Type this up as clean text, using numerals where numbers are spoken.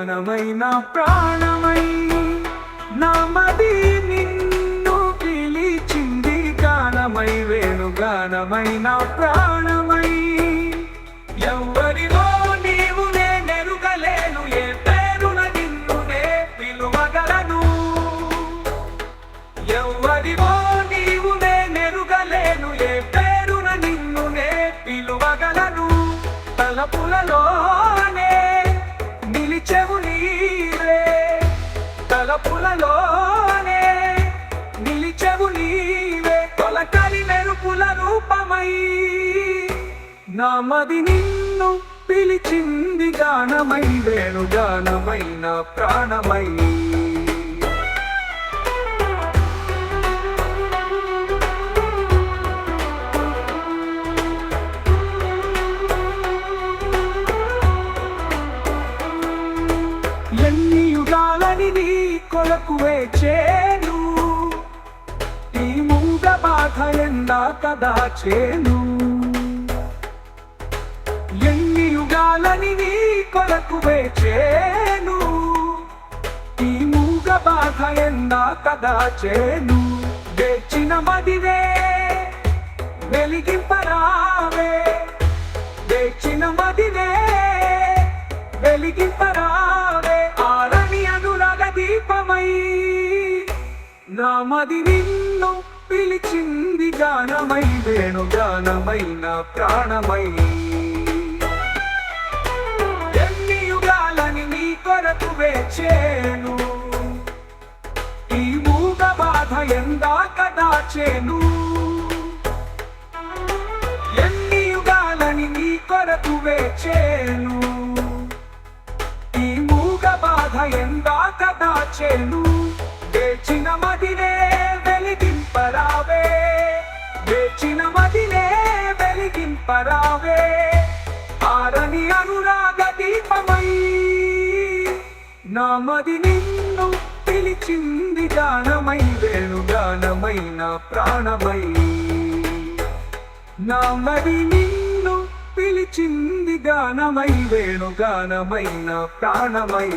గానమై నా ప్రాణమై నామది నిన్ను పిలిచింది గానమై వేణుగానమై నా ప్రాణమై ఎవ్వరిలో నీవు నేనెరుగలేను ఏ పేరున నిన్ను నే పిలువగలను ఎవ్వరిలో నీవు నేనెరుగలేను ఏ పేరున నిన్ను నే పిలువగలను తలపులలోనే నిలిచెవు నీవే తలపులలోనే నిలిచెవు నీవే తొలకరి మెరుపుల రూపమై నామది నిన్ను పిలిచింది గానమై వేణుగానమై నా ప్రాణమై ఎన్ని యుగాలని నీ కొరకు వేచేను ఈ మూగ బాధ ఎందాక దాచేను ఎన్ని యుగాలని నీ కొరకు వేచేను ఈ మూగ బాధ ఎందాక దాచేను వేచిన మదివే వెలిగింపరావే వేచిన మదివే వెలిగింపరావే ఆరని అనురాగ దీపమై నామది నిన్ను పిలిచింది గానమై వేణుగానమై నా ప్రాణమై ఎన్ని యుగాలని నీ కొరకు వేచేను ఈ మూగ బాధ ఎందాక దాచేను ఎన్ని యుగాలని నీ కొరకు వేచేను ఎందాక దాచేను వేచిన మదినే వెలిగింపరావే వేచిన మదినే వెలిగింపరావే ఆరని అనురాగ దీపమై నామది నిన్ను పిలిచింది గానమై వేణుగానమై నా ప్రాణమై నామది నిన్ను పిలిచింది గానమై వేణుగానమై నా ప్రాణమై